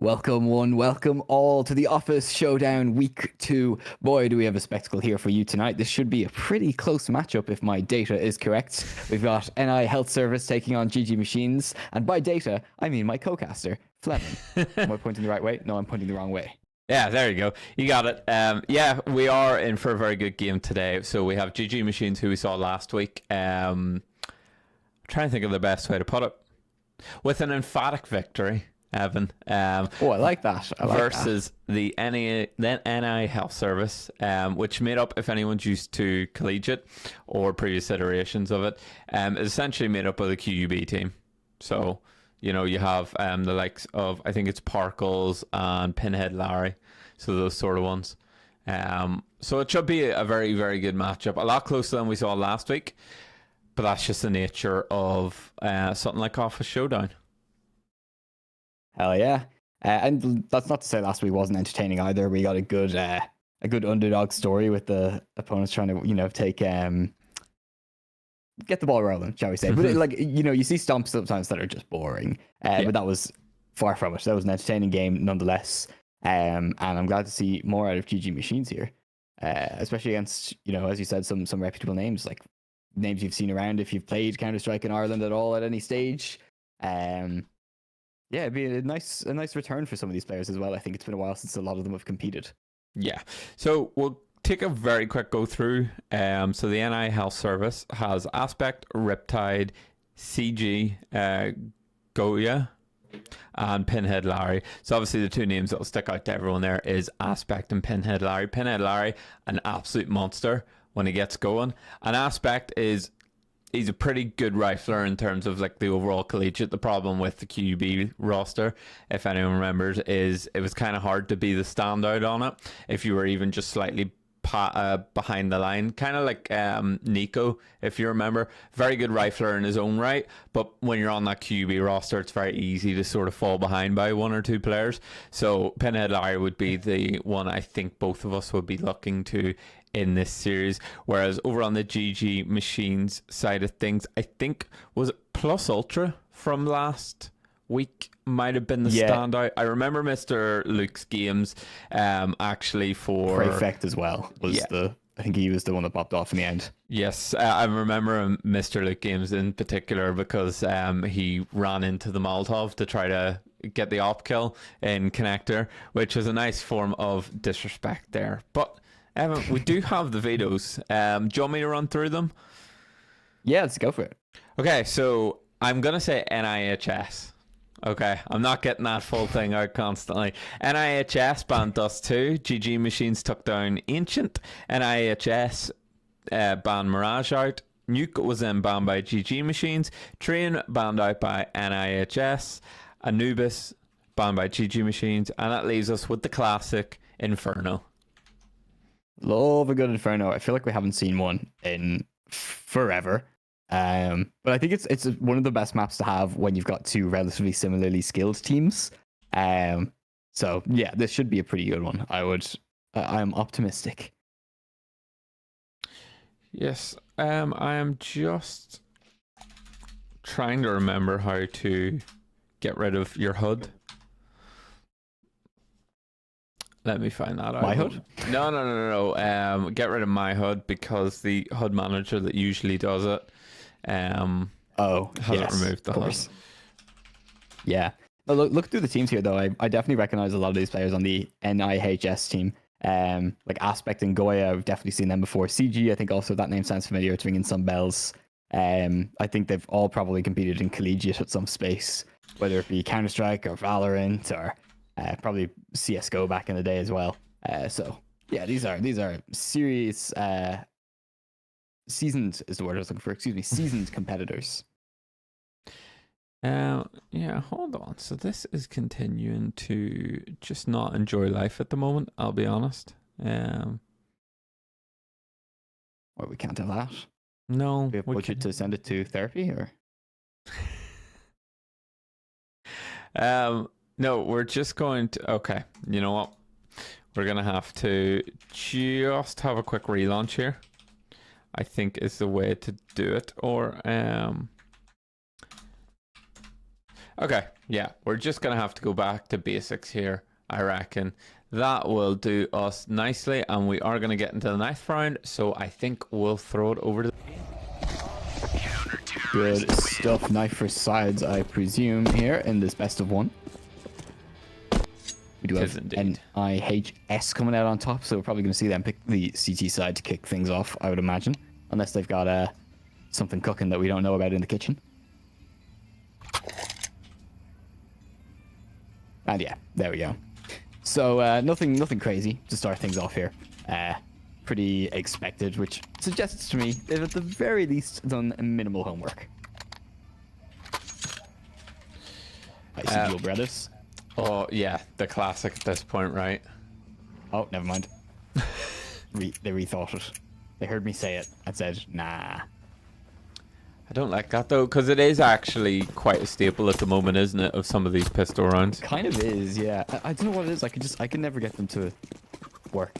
Welcome one, welcome all to the Office Showdown Week 2. Boy, do we have a spectacle here for you tonight. This should be a pretty close matchup if my data is correct. We've got NI Health Service taking on GG Machines, and by data, I mean my co-caster, Fleming. Am I pointing the right way? No, I'm pointing the wrong way. Yeah, there you go. You got it. Yeah, we are in for a very good game today. So we have GG Machines, who we saw last week. I'm trying to think of the best way to put it. With an emphatic victory, Evan. I like that. Versus the NI Health Service, which made up, if anyone's used to Collegiate or previous iterations of it, is essentially made up of the QUB team. So, you know, you have the likes of, I think it's Parkles and Pinhead Larry. So those sort of ones. So it should be a very, very good matchup. A lot closer than we saw last week. But that's just the nature of something like Office Showdown. Hell yeah. And that's not to say last week wasn't entertaining either. We got a good underdog story with the opponents trying to, take get the ball rolling, shall we say. But you see stomps sometimes that are just boring. But that was far from it. That was an entertaining game nonetheless. And I'm glad to see more out of GG Machines here. Especially against, as you said, some reputable names, like names you've seen around if you've played Counter-Strike in Ireland at all at any stage. It'd be a nice return for some of these players as well. I think it's been a while since a lot of them have competed. Yeah. So we'll take a very quick go through. So the NI Health Service has Aspect, Riptide, CG, Goya, and Pinhead Larry. So obviously the two names that will stick out to everyone there is Aspect and Pinhead Larry. Pinhead Larry, an absolute monster when he gets going. And Aspect he's a pretty good rifler in terms of like the overall collegiate. The problem with the QB roster, if anyone remembers, is it was kind of hard to be the standout on it if you were even just slightly behind the line, kind of like Nico, if you remember. Very good rifler in his own right, but when you're on that QB roster, it's very easy to sort of fall behind by one or two players. So Pinhead Larry would be the one I think both of us would be looking to in this series, whereas over on the GG Machines side of things, I think was it Plus Ultra from last week might have been the standout. I remember Mr. Luke's games actually for Prefect as well was I think he was the one that popped off in the end. Yes, I remember Mr. Luke games in particular because he ran into the Molotov to try to get the op kill in Connector, which was a nice form of disrespect there. But Evan, we do have the vetoes. Do you want me to run through them? Yeah, let's go for it. Okay, so I'm going to say NIHS. Okay, I'm not getting that full thing out constantly. NIHS banned Dust 2. GG Machines took down Ancient. NIHS banned Mirage out. Nuke was then banned by GG Machines. Train banned out by NIHS. Anubis banned by GG Machines. And that leaves us with the classic Inferno. Love a good Inferno. I feel like we haven't seen one in forever. But I think it's one of the best maps to have when you've got two relatively similarly skilled teams. So yeah, this should be a pretty good one. I am optimistic. Yes, I am just trying to remember how to get rid of your HUD. Let me find that out. My HUD? No. Get rid of my HUD because the HUD manager that usually does it hasn't removed the HUD. Yeah. Look through the teams here though. I definitely recognize a lot of these players on the NIHS team. Like Aspect and Goya, I've definitely seen them before. CG, I think also that name sounds familiar. It's ringing some bells. I think they've all probably competed in collegiate at some space, whether it be Counter-Strike or Valorant or probably CSGO back in the day as well. So yeah, these are serious seasoned is the word I was looking for. Excuse me, seasoned competitors. Yeah, hold on. So this is continuing to just not enjoy life at the moment, I'll be honest. Well, we can't have that. No. We have budget to send it to therapy or no, we're just going to okay, you know what? We're gonna have to just have a quick relaunch here. I think is the way to do it. Or Okay, yeah, we're just gonna have to go back to basics here, I reckon. That will do us nicely, and we are gonna get into the ninth round, so I think we'll throw it over to Good stuff. Knife for sides, I presume, here in this best of one. We do have an IHS coming out on top, so we're probably going to see them pick the CT side to kick things off, I would imagine. Unless they've got something cooking that we don't know about in the kitchen. And yeah, there we go. So nothing crazy to start things off here. Pretty expected, which suggests to me they've at the very least done minimal homework. I see your brothers. Oh, yeah, the classic at this point, right? Oh, never mind. They rethought it. They heard me say it and said, nah. I don't like that, though, because it is actually quite a staple at the moment, isn't it, of some of these pistol rounds? Kind of is, yeah. I don't know what it is. I can never get them to work.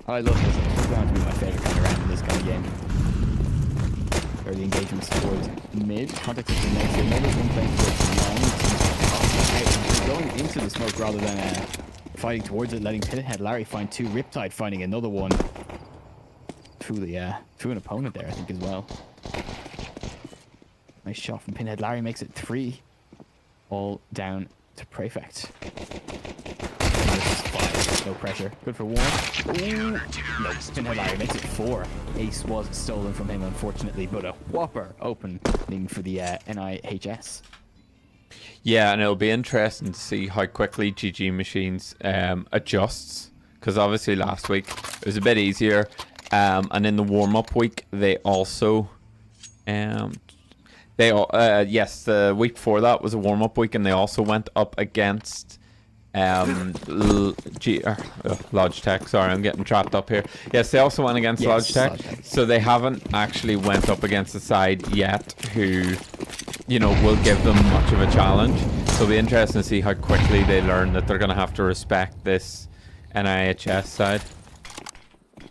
I love this. It's going to be my favorite kind of round in this kind of game. Early engagements towards mid. Contact is the next. Another one playing towards long. Going into the smoke rather than fighting towards it, letting Pinhead Larry find two. Riptide finding another one. Through an opponent there, I think, as well. Nice shot from Pinhead Larry, makes it 3. All down to Prefect. No pressure. Good for 1. Ooh. No, Pinhead Larry makes it 4. Ace was stolen from him, unfortunately, but a whopper opening for the NIHS. Yeah, and it'll be interesting to see how quickly GG Machines adjusts, because obviously last week it was a bit easier, and in the warm-up week they also yes, the week before that was a warm-up week, and they also went up against Logitech. Sorry, I'm getting trapped up here. Yes, they also went against Logitech, so they haven't actually went up against the side yet who, you know, will give them much of a challenge. So it'll be interesting to see how quickly they learn that they're going to have to respect this NIHS side.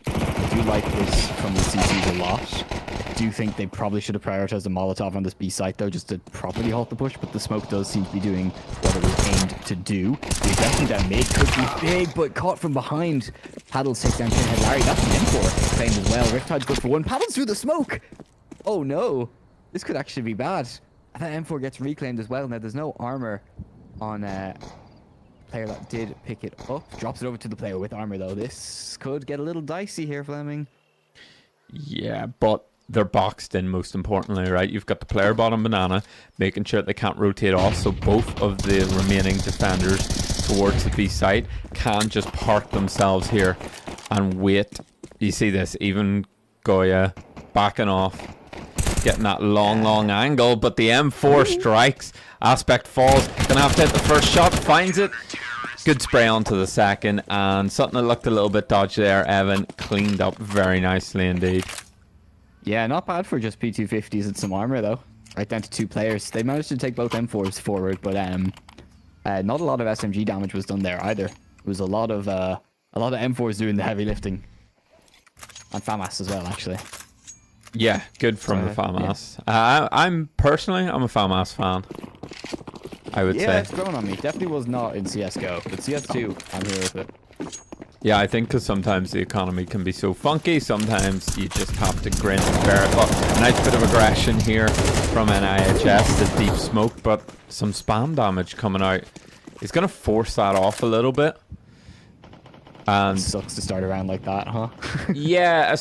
I do like this from the CCs a lot. I do think they probably should have prioritized the Molotov on this B site, though, just to properly halt the push, but the smoke does seem to be doing what it was aimed to do. The aggression down mid could be big, but caught from behind. Paddles takes down Pinhead Larry. That's an M4 claimed as well. Riptide's good for 1. Paddles through the smoke! Oh no! This could actually be bad. I think M4 gets reclaimed as well. Now, there's no armor on player that did pick it up. Drops it over to the player with armor, though. This could get a little dicey here, Fleming. Yeah, but they're boxed in, most importantly, right? You've got the player bottom banana, making sure they can't rotate off, so both of the remaining defenders towards the B site can just park themselves here and wait. You see this, even Goya backing off, getting that long angle, but the M4 strikes. Aspect falls, gonna have to hit the first shot, finds it. Good spray onto the second, and something that looked a little bit dodgy there, Evan cleaned up very nicely indeed. Yeah, not bad for just P250s and some armor, though. Right down to 2 players. They managed to take both M4s forward, but not a lot of SMG damage was done there either. It was a lot of M4s doing the heavy lifting. And FAMAS as well, actually. Yeah, good from the FAMAS. Yeah. I'm a FAMAS fan, I would say. Yeah, it's grown on me. Definitely was not in CSGO, but CS2, I'm here with it. Yeah, I think because sometimes the economy can be so funky, sometimes you just have to grin and bear it. But a nice bit of aggression here from NIHS, the deep smoke, but some spam damage coming out. He's going to force that off a little bit. And it sucks to start around like that, huh? Yeah,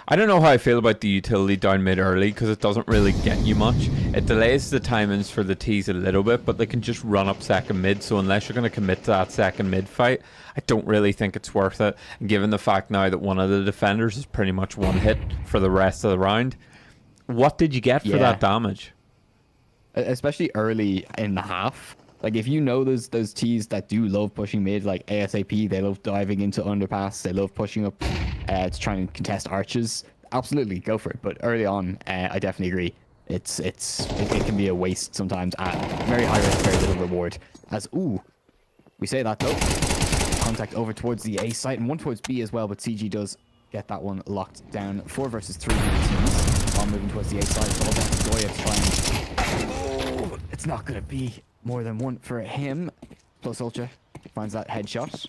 I don't know how I feel about the utility down mid early, because it doesn't really get you much. It delays the timings for the T's a little bit, but they can just run up second mid, so unless you're going to commit to that second mid fight, I don't really think it's worth it. And given the fact now that one of the defenders is pretty much one hit for the rest of the round, what did you get for that damage? Especially early in the half. Like, if you know those T's that do love pushing mid, like ASAP, they love diving into underpass, they love pushing up to try and contest arches, absolutely, go for it. But early on, I definitely agree. It can be a waste sometimes at very high risk, very little reward. As, ooh, we say that though. Contact over towards the A site and one towards B as well, but CG does get that one locked down. 4 versus 3 teams. Bomb moving towards the A side. It's all down to Goya to try and... Oh, it's not going to be more than one for him. Plus Ultra finds that headshot.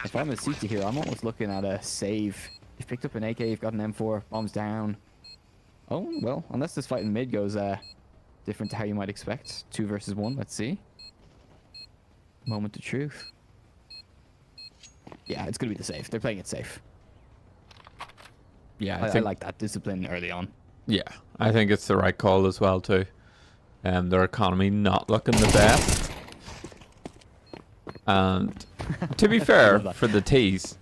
If I'm a CT here, I'm almost looking at a save. You've picked up an AK, you've got an M4, bombs down. Oh, well, unless this fight in mid goes different to how you might expect. 2 versus 1, let's see. Moment of truth. Yeah, it's going to be the safe. They're playing it safe. Yeah, I like that discipline early on. Yeah, I think it's the right call as well too. Their economy not looking the best. And to be fair, for the T's,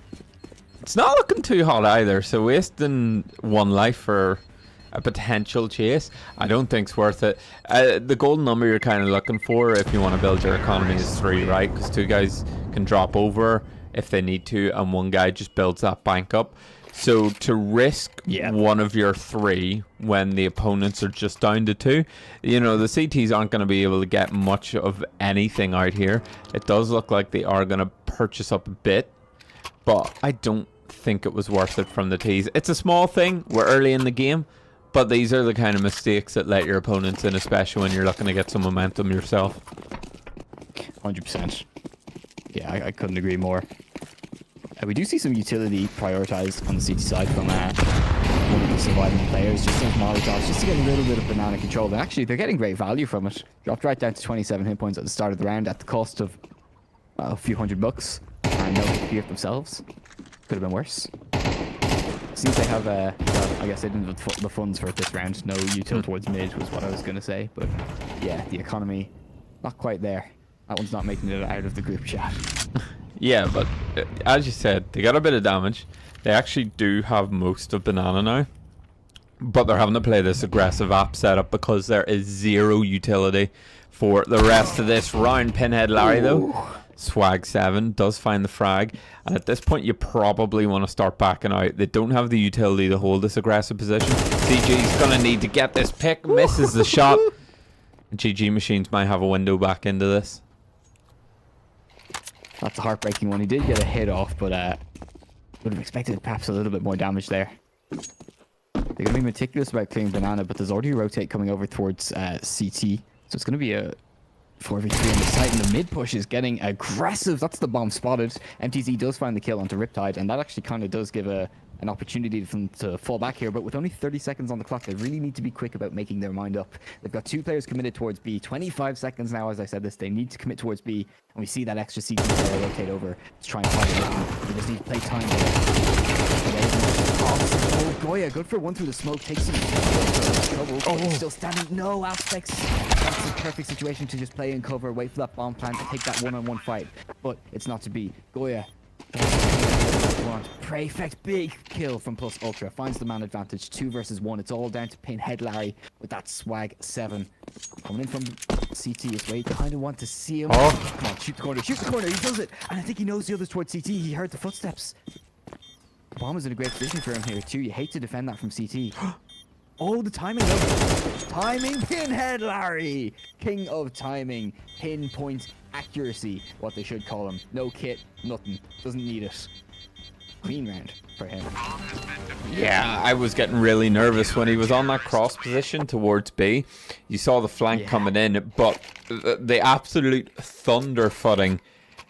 it's not looking too hot either. So wasting one life for a potential chase, I don't think's worth it. The golden number you're kind of looking for if you want to build your economy is 3, right? Because 2 guys can drop over if they need to, and 1 guy just builds that bank up. So to risk one of your 3 when the opponents are just down to 2, you know, the CTs aren't going to be able to get much of anything out here. It does look like they are going to purchase up a bit, but I don't think it was worth it from the T's. It's a small thing. We're early in the game, but these are the kind of mistakes that let your opponents in, especially when you're looking to get some momentum yourself. 100%. Yeah, I couldn't agree more. We do see some utility prioritized on the CT side from one of the surviving players, just those Molotovs, just to get a little bit of banana control. And actually, they're getting great value from it. Dropped right down to 27 hit points at the start of the round at the cost of a few $100. And no HP themselves. Could have been worse. Seems they have, well, I guess they didn't have the funds for it this round. No util towards mid was what I was going to say. But yeah, the economy, not quite there. That one's not making it out of the group chat. Yeah, but as you said, they got a bit of damage. They actually do have most of banana now, but they're having to play this aggressive app setup because there is 0 utility for the rest of this round. Pinhead Larry, though, Swag 7 does find the frag, and at this point you probably want to start backing out. They don't have the utility to hold this aggressive position. CG's going to need to get this pick, misses the shot. GG Machines might have a window back into this. That's a heartbreaking one. He did get a hit off, but would have expected perhaps a little bit more damage there. They're going to be meticulous about clearing banana, but there's already a rotate coming over towards CT. So it's going to be a 4v3 on the site, and the mid push is getting aggressive. That's the bomb spotted. MTZ does find the kill onto Riptide, and that actually kind of does give an opportunity for them to fall back here, but with only 30 seconds on the clock, they really need to be quick about making their mind up. They've got 2 players committed towards B. 25 seconds now, as I said this. They need to commit towards B, and we see that extra CT player rotate over to try and find it. They just need to play time there. Oh, Goya, good for 1 through the smoke, takes some trouble. Oh, still standing. No aspects. That's the perfect situation to just play in cover, wait for that bomb plant, and take that one-on-one fight. But it's not to be. Goya. Perfect big kill from Plus Ultra. Finds the man advantage. 2 versus 1. It's all down to Pinhead Larry with that Swag 7. Coming in from CT. It's where you kind of want to see him. Oh. Come on, shoot the corner. Shoot the corner. He does it. And I think he knows the others towards CT. He heard the footsteps. Bomb is in a great position for him here too. You hate to defend that from CT. Oh, the timing though. Timing, Pinhead Larry. King of timing. Pinpoint accuracy. What they should call him. No kit. Nothing. Doesn't need it. Clean round for him. Yeah, I was getting really nervous when he was on that cross position towards B. You saw the flank coming in, but the absolute thunder footing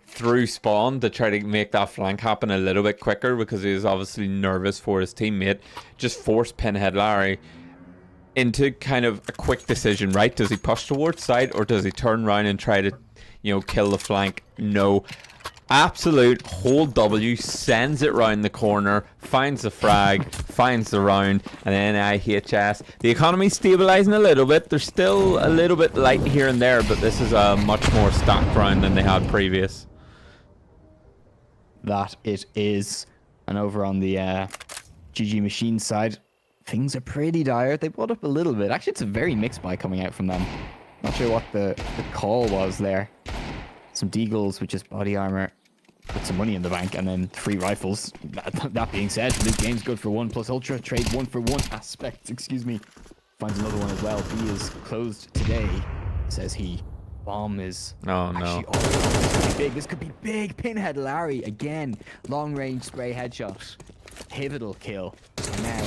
through spawn to try to make that flank happen a little bit quicker because he was obviously nervous for his teammate. Just forced Pinhead Larry into kind of a quick decision, right? Does he push towards side or does he turn around and try to, you know, kill the flank? No. Absolute hold W, sends it round the corner, finds the frag, finds the round, and then IHS. The economy's stabilizing a little bit. They're still a little bit light here and there, but this is a much more stacked round than they had previous. That it is. And over on the GG Machine side, things are pretty dire. They brought up a little bit. Actually, it's a very mixed buy coming out from them. Not sure what the call was there. Some deagles with just body armor. Put some money in the bank, and then 3 rifles. That being said, Luke Games good for 1 plus Ultra. Trade 1 for 1 aspect. Excuse me. Finds another one as well. He is closed today, says he. Bomb is actually, this could be big. This could be big. Pinhead Larry again. Long range spray headshot. Pivotal kill. And now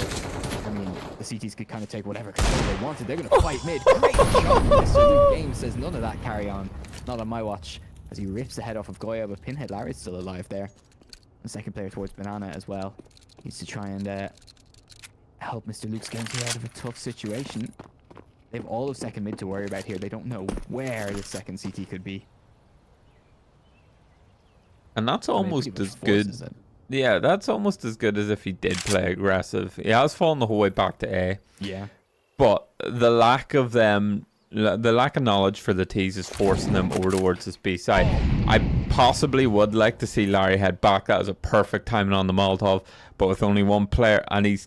I mean, the CTs could kind of take whatever control they wanted. They're going to fight mid. Great shot from Mr. Luke Games. Says none of that carry on. Not on my watch. As he rips the head off of Goya, but Pinhead Larry's still alive there. The second player towards Banana as well. Needs to try and help Mr. Luke's Games here out of a tough situation. They have all of second mid to worry about here. They don't know where the second CT could be. And that's almost as good. Yeah, that's almost as good as if he did play aggressive. He has fallen the whole way back to A. Yeah. But the lack of knowledge for the T's is forcing them over towards this B side. I possibly would like to see Larry head back. That was a perfect timing on the Molotov, but with only one player, and he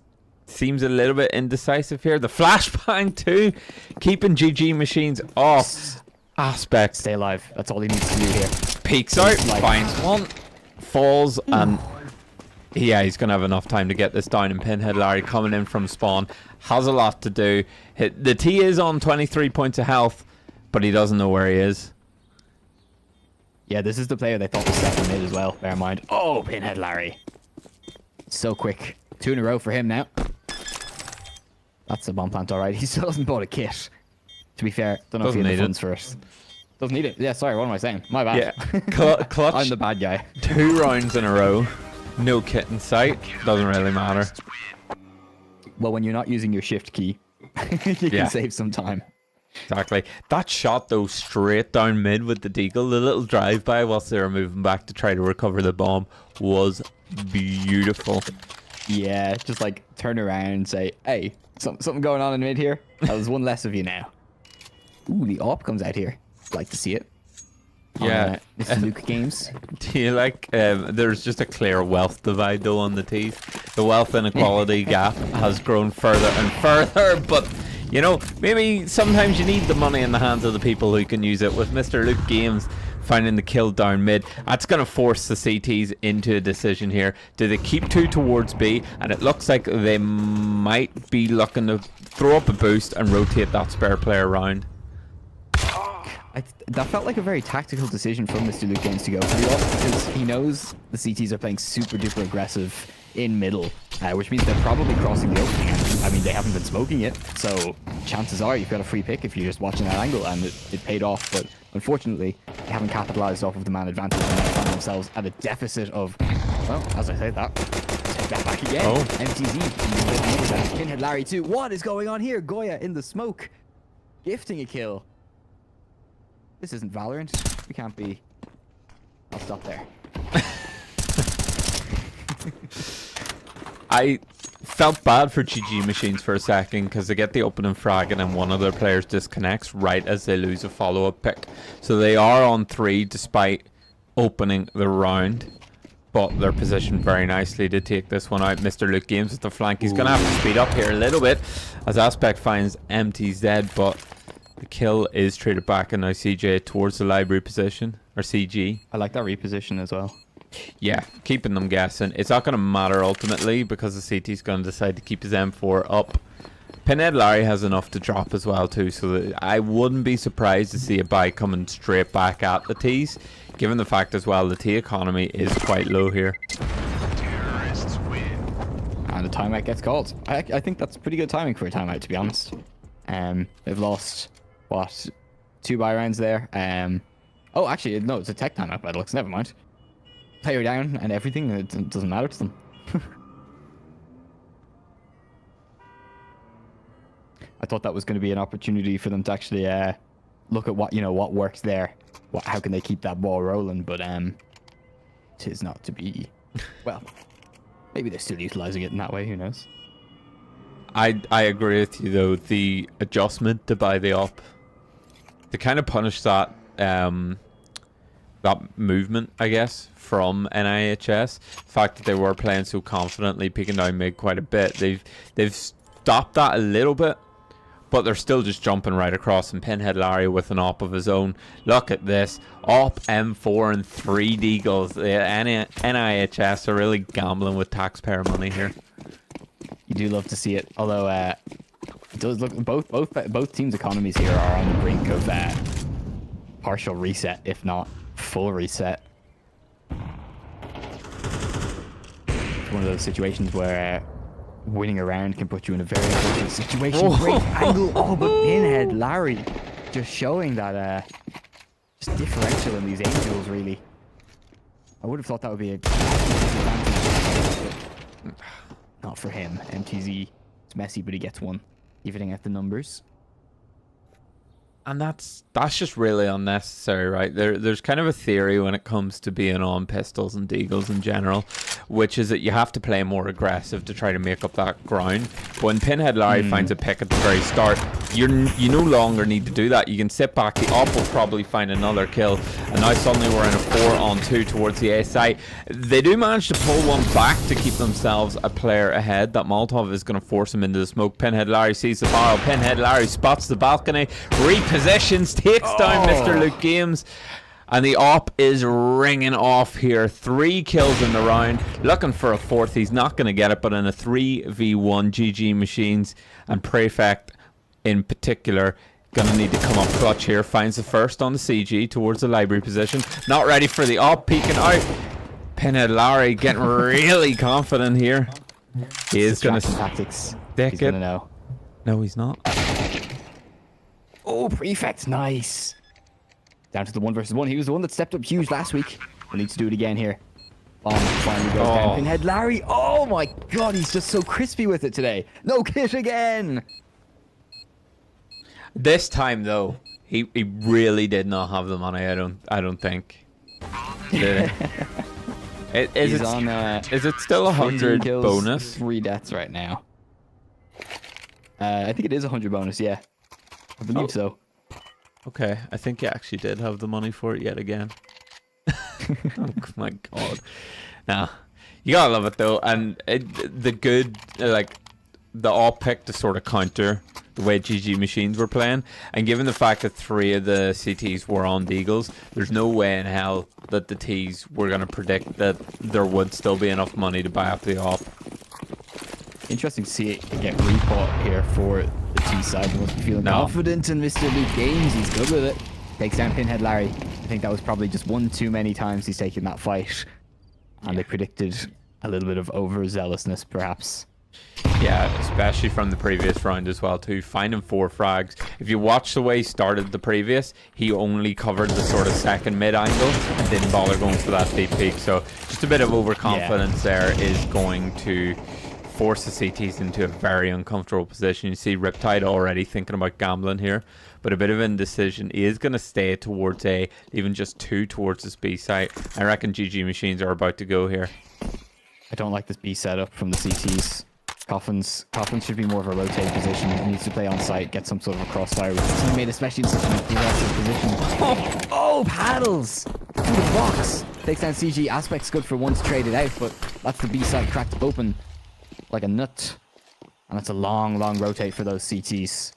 seems a little bit indecisive here. The flashbang too, keeping GG Machines off. Aspect. Stay alive. That's all he needs to do here. Peeks out, finds one, falls, and yeah, he's going to have enough time to get this down. And Pinhead Larry coming in from spawn has a lot to do. The T is on 23 points of health, but he doesn't know where he is. Yeah, this is the player they thought was second mid as well. Bear in mind. Oh, Pinhead Larry. So quick. 2 in a row for him now. That's a bomb plant, all right. He still hasn't bought a kit. To be fair, don't know if he had the funds for it. Doesn't need it. Yeah, sorry, what am I saying? My bad. Yeah. Clutch. I'm the bad guy. 2 rounds in a row. No kit in sight. Doesn't really matter. Well, when you're not using your shift key, you can save some time. Exactly. That shot, though, straight down mid with the deagle, the little drive-by whilst they were moving back to try to recover the bomb, was beautiful. Yeah, just like turn around and say, hey, something going on in mid here. That was one less of you now. Ooh, the AWP comes out here. Like to see it. Yeah. Mr. Luke Games. Do you like, there's just a clear wealth divide though on the T's. The wealth inequality gap has grown further and further, but you know, maybe sometimes you need the money in the hands of the people who can use it. With Mr. Luke Games finding the kill down mid, that's going to force the CTs into a decision here. Do they keep 2 towards B? And it looks like they might be looking to throw up a boost and rotate that spare player around. That felt like a very tactical decision from Mr. Luke Gaines to go for the AWP, because he knows the CTs are playing super duper aggressive in middle, which means they're probably crossing the opening. I mean, they haven't been smoking it, so chances are you've got a free pick if you're just watching that angle, and it paid off. But unfortunately, they haven't capitalized off of the man advantage, and they find themselves at a deficit of, well, as I say that, take that back again. Oh. MTZ, Pinhead Larry too. What is going on here? Goya in the smoke, gifting a kill. This isn't Valorant. We can't be. I'll stop there. I felt bad for GG Machines for a second because they get the opening frag and then one of their players disconnects right as they lose a follow-up pick. So they are on 3 despite opening the round, but they're positioned very nicely to take this one out. Mr. Luke Games with the flank. He's going to have to speed up here a little bit as Aspect finds MTZ, but the kill is traded back, and now CJ towards the library position, or CG. I like that reposition as well. Yeah, keeping them guessing. It's not going to matter ultimately because the CT's going to decide to keep his M4 up. Pinhead Larry has enough to drop as well too, so that I wouldn't be surprised to see a buy coming straight back at the T's, given the fact as well the T economy is quite low here. Terrorists win. And a timeout gets called. I think that's pretty good timing for a timeout, to be honest. They've lost, what, 2 buy rounds there. Oh, actually, no, it's a tech timeout by the looks. Never mind. Player down and everything. It doesn't matter to them. I thought that was going to be an opportunity for them to actually look at what works there. How can they keep that ball rolling? But it is not to be. Well, maybe they're still utilizing it in that way. Who knows? I agree with you though. The adjustment to buy the op, to kind of punish that that movement, I guess, from NIHS. The fact that they were playing so confidently, peeking down mid quite a bit. They've stopped that a little bit, but they're still just jumping right across. And Pinhead Larry with an op of his own. Look at this. Op, M4 and 3 deagles. The NIHS are really gambling with taxpayer money here. You do love to see it. Although it does look both teams' economies here are on the brink of partial reset, if not full reset. It's one of those situations where winning around can put you in a very difficult situation. Great angle. Oh, but Pinhead Larry just showing that just differential in these angels, really. I would have thought that would be a disadvantage, but not for him. MTZ, it's messy, but he gets one. Evening at the numbers. And that's just really unnecessary, right? There's kind of a theory when it comes to being on pistols and deagles in general, which is that you have to play more aggressive to try to make up that ground. But when Pinhead Larry finds a pick at the very start, you no longer need to do that. You can sit back. The op will probably find another kill, and now suddenly we're in a 4-on-2 towards the A site. They do manage to pull one back to keep themselves a player ahead. That Molotov is going to force him into the smoke. Pinhead Larry sees the barrel. Pinhead Larry spots the balcony, repositions, takes down Mr. Luke Games, and the op is ringing off here. 3 kills in the round, looking for a 4th. He's not going to get it, but in a 3v1, GG Machines and Prefect in particular gonna need to come up clutch here. Finds the first on the CG towards the library position. Not ready for the op, peeking out. Pinhead Larry getting really confident here. He is gonna tactics. He's gonna know. No, he's not. Oh, Prefect, nice. Down to the 1 versus 1. He was the one that stepped up huge last week. We'll need to do it again here. Bomb finally goes down. Pinhead Larry. Oh my god, he's just so crispy with it today. No kit again. This time though, he really did not have the money. I don't think. Did he? Is it still 100 kills, bonus? 3 deaths right now. I think it is 100 bonus. Yeah, I believe so. Okay, I think you actually did have the money for it yet again. Oh my god. Nah, you gotta love it though, and the good the all pick to sort of counter the way GG Machines were playing, and given the fact that 3 of the CTs were on Deagles, there's no way in hell that the Ts were going to predict that there would still be enough money to buy up the op. Interesting to see it get report here for the T side. He must be feeling confident in Mr. Luke Games. He's good with it. Takes down Pinhead Larry. I think that was probably just one too many times he's taken that fight, and they predicted a little bit of overzealousness perhaps. Yeah, especially from the previous round as well too. Finding 4 frags. If you watch the way he started the previous, he only covered the sort of second mid angle and didn't bother going for that deep peak. So just a bit of overconfidence there is going to force the CTs into a very uncomfortable position. You see Riptide already thinking about gambling here, but a bit of indecision. He is going to stay towards A, even just 2 towards this B site. I reckon GG Machines are about to go here. I don't like this B setup from the CTs. Coffins should be more of a rotated position. He needs to play on site, get some sort of a crossfire with his teammate, especially in such an aggressive position. Oh, paddles! Through the box! Takes down CG. Aspect's good for one to trade it out, but that's the B side cracked open like a nut. And that's a long rotate for those CTs.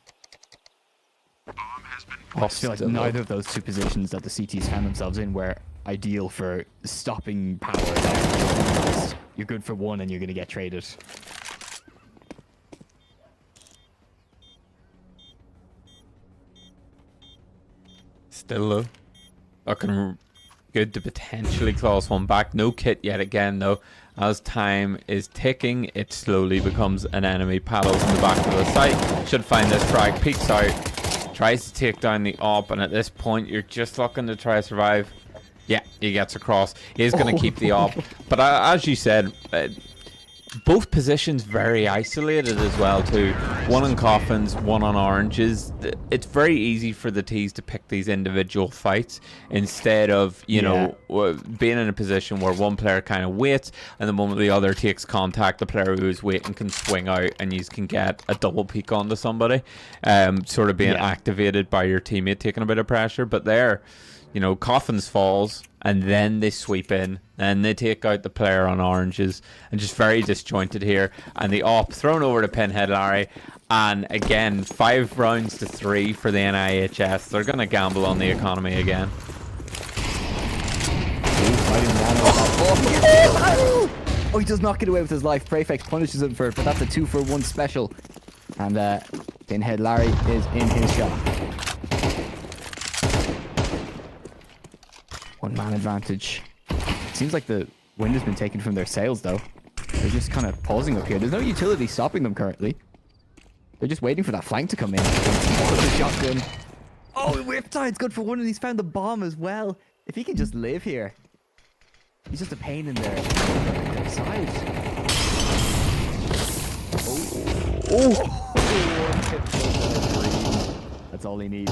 I feel like neither of those 2 positions that the CTs found themselves in were ideal for stopping power. You're good for 1 and you're going to get traded. Still low. Looking good to potentially class one back. No kit yet again though. As time is ticking, it slowly becomes an enemy. Paddles in the back of the site. Should find this frag. Peeks out. Tries to take down the op, and at this point you're just looking to try to survive. Yeah, he gets across. He is going to keep the op. But as you said, both positions very isolated as well too. 1 on Coffins, 1 on Oranges. It's very easy for the Ts to pick these individual fights instead of, you know, being in a position where one player kind of waits, and the moment the other takes contact, the player who is waiting can swing out and you can get a double peek onto somebody, sort of being activated by your teammate taking a bit of pressure. But there, you know, Coffins falls and then they sweep in and they take out the player on Oranges, and just very disjointed here. And the op thrown over to Pinhead Larry, and again 5 rounds to 3 for the NIHS. They're going to gamble on the economy again. Oh, he does not get away with his life. Prefect punishes him for it, but that's a 2-for-1 special. And Pinhead Larry is in his shot. 1 man advantage. Seems like the wind has been taken from their sails though. They're They're just kind of pausing up here. There's no utility stopping them currently. They're just waiting for that flank to come in. The shotgun. Oh, Riptide's good for one, and he's found the bomb as well. If he can just live here. He's just a pain in their side. Oh. That's all he needs.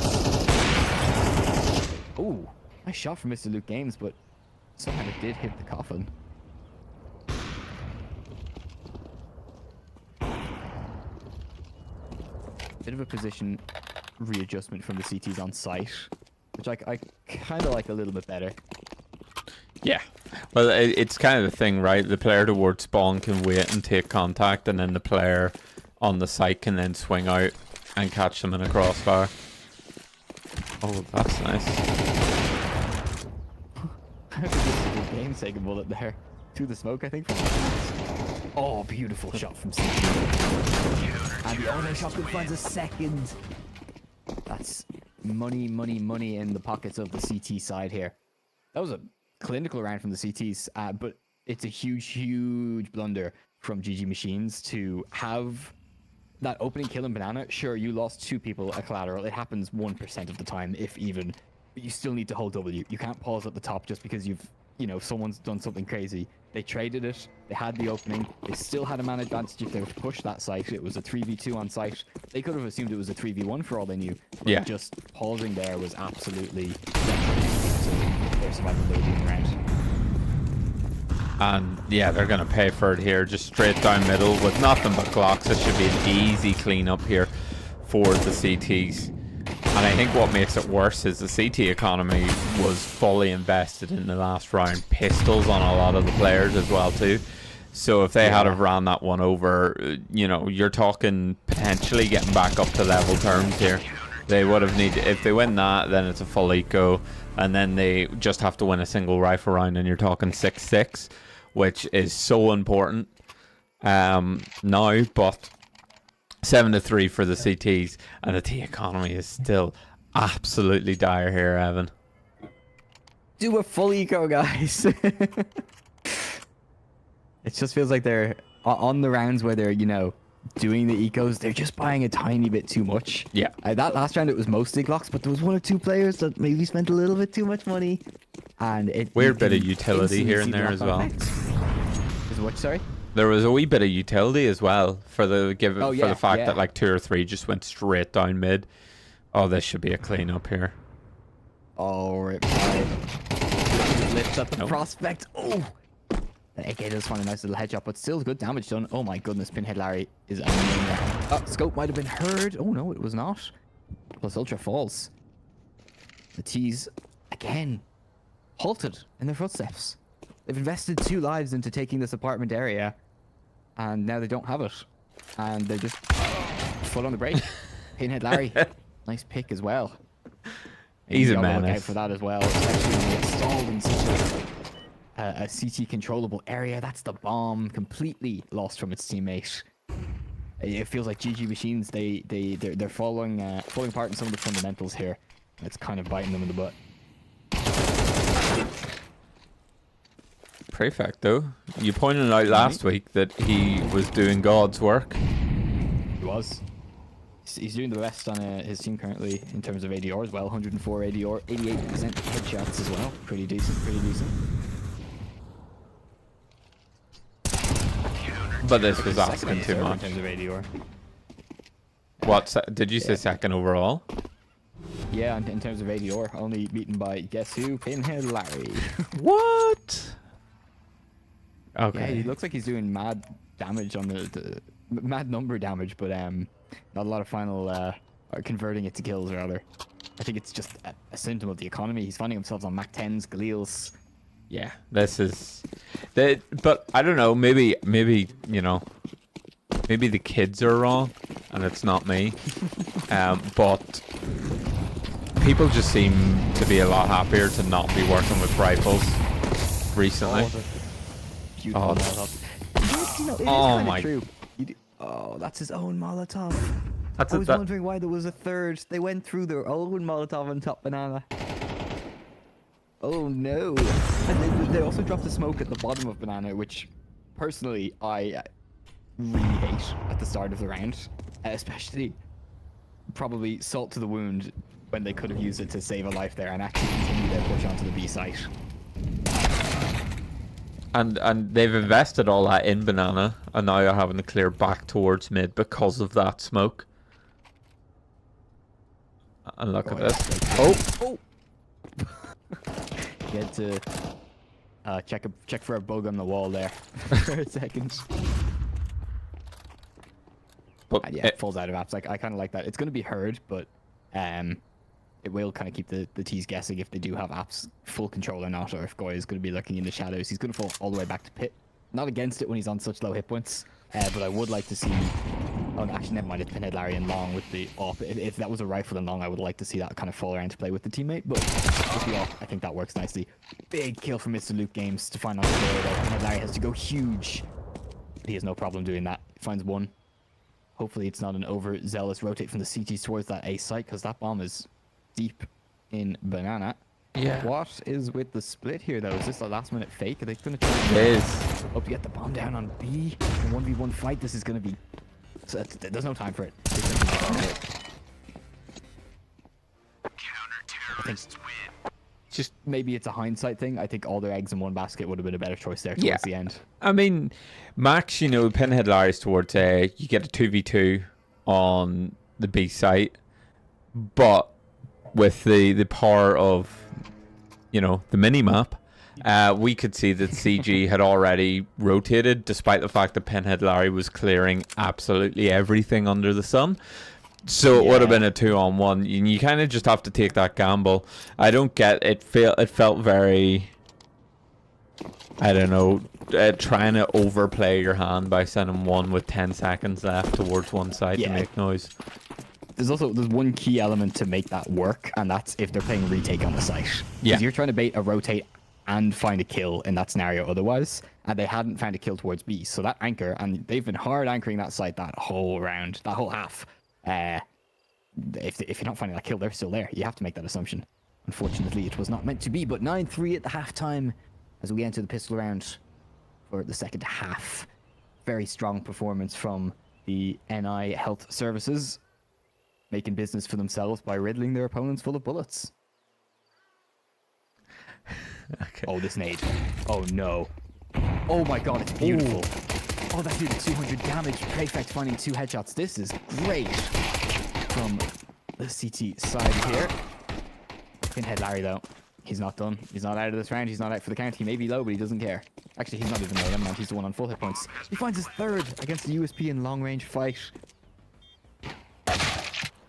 Oh, nice shot from Mr. Luke Games, but somehow it did hit the coffin. Bit of a position readjustment from the CTs on site, which I kind of like a little bit better. Yeah. Well, it's kind of the thing, right? The player towards spawn can wait and take contact, and then the player on the site can then swing out and catch them in a crossfire. Oh, that's nice. The game's taking a bullet there. To the smoke, I think. Oh, beautiful shot from CT. And the auto shotgun finds a second. That's money, money, money in the pockets of the CT side here. That was a clinical round from the CTs, but it's a huge, huge blunder from GG Machines to have that opening kill in Banana. Sure, you lost 2 people at collateral. It happens 1% of the time, if even. But you still need to hold W. You can't pause at the top just because someone's done something crazy. They traded it. They had the opening. They still had a man advantage if they were to push that site. It was a 3v2 on site. They could have assumed it was a 3v1 for all they knew. But yeah. Just pausing there was absolutely their survivability round. And yeah, they're going to pay for it here. Just straight down middle with nothing but Glocks. It should be an easy clean up here for the CTs. And I think what makes it worse is the CT economy was fully invested in the last round. Pistols on a lot of the players as well too. So if they had have ran that one over, you're talking potentially getting back up to level terms here. They would have needed, if they win that, then it's a full eco, and then they just have to win a single rifle round, and you're talking 6-6, which is so important now. But 7-3 for the CTs, and the T economy is still absolutely dire here, Evan. Do a full eco, guys. It just feels like they're on the rounds where they're, doing the ecos, they're just buying a tiny bit too much. Yeah. That last round, it was mostly Glocks, but there was 1 or 2 players that maybe spent a little bit too much money. And it weird bit of utility here and there as well. Is what, sorry? There was a wee bit of utility as well for the fact yeah. that like 2 or 3 just went straight down mid. Oh, this should be a clean up here. Oh, rip. Lifts up the prospect. Oh! The AK does find a nice little headshot, but still good damage done. Oh my goodness, Pinhead Larry is amazing. Scope might have been heard. Oh no, it was not. Plus Ultra falls. The T's, again, halted in their footsteps. They've invested 2 lives into taking this apartment area, and now they don't have it. And they're just full on the break. Pinhead Larry, nice pick as well. He's a menace. Look out menace. for that as well, especially when you get stalled in such a CT controllable area. That's the bomb, completely lost from its teammate. It feels like GG Machines, they're falling apart in some of the fundamentals here. It's kind of biting them in the butt. Prefect, though, you pointed out last week that he was doing God's work. He was. He's doing the best on his team currently in terms of ADR as well. 104 ADR, 88% headshots as well. Pretty decent, pretty decent. But this was asking too much. In terms of ADR. Did you say second overall? Yeah, in terms of ADR, only beaten by, guess who? Pinhead Larry. What? Okay. Yeah, he looks like he's doing mad damage on the mad number damage, but not a lot of final or converting it to kills rather. I think it's just a symptom of the economy. He's finding himself on Mac 10s, Galeals. Yeah, this is but I don't know, maybe maybe the kids are wrong and it's not me. But people just seem to be a lot happier to not be working with rifles recently. Beautiful Molotov. Oh my. True. That's his own Molotov. I was that. wondering why there was a third. They went through their own Molotov on top Banana. Oh no. And they also dropped the smoke at the bottom of Banana, which personally, I really hate at the start of the round, especially probably salt to the wound when they could have used it to save a life there and actually continue their push onto the B site. And they've invested all that in banana, and now they're having to clear back towards mid because of that smoke. And look at this. Oh! You had to check for a bug on the wall there for a second. But And yeah, it falls out of apps. Like, I kind of like that. It's going to be heard, but it will kind of keep the T's guessing if they do have apps full control or not, or if Goya is going to be lurking in the shadows. He's going to fall all the way back to pit. Not against it when he's on such low hit points, but I would like to see... Oh, no, actually, never mind. It's Pinhead Larry and Long with the AWP. If that was a rifle and Long, I would like to see that kind of fall around to play with the teammate, but with the AWP, I think that works nicely. Big kill from Mr. Luke Games to find out the player, though. Pinhead Larry has to go huge. He has no problem doing that. He finds one. Hopefully it's not an overzealous rotate from the CT towards that A site, because that bomb is deep in banana. Yeah. What is with the split here, though? Is this a last minute fake? Are they going to try it is. hope to get the bomb down on B? In a 1v1 fight, this is going to be... So there's no time for it. Counter-terrorists win. Just maybe it's a hindsight thing. I think all their eggs in one basket would have been a better choice there towards the end. I mean, Max, you know, Pinhead Larry's towards A. You get a 2v2 on the B site, but with the power of, you know, the mini map, we could see that CG had already rotated, despite the fact that Pinhead Larry was clearing absolutely everything under the sun. So it would have been a 2-on-1. You kind of just have to take that gamble. I don't get it. It felt very, I don't know, trying to overplay your hand by sending one with 10 seconds left towards one side to make noise. There's one key element to make that work, and that's if they're playing retake on the site. Because you're trying to bait a rotate and find a kill in that scenario otherwise, and they hadn't found a kill towards B. So that anchor, and they've been hard anchoring that site that whole round, that whole half. If you're not finding that kill, they're still there. You have to make that assumption. Unfortunately, it was not meant to be, but 9-3 at the halftime as we enter the pistol round for the second half. Very strong performance from the NI Health Services, making business for themselves by riddling their opponents full of bullets. Okay. Oh, this nade. Oh, no. Oh, my God, it's beautiful. Oh, that did 200 damage. Prefect finding 2 headshots. This is great from the CT side here. Pinhead Larry, though. He's not done. He's not out of this round. He's not out for the count. He may be low, but he doesn't care. Actually, he's not even low. Never mind. He's the one on full hit points. He finds his third against the USP in long-range fight.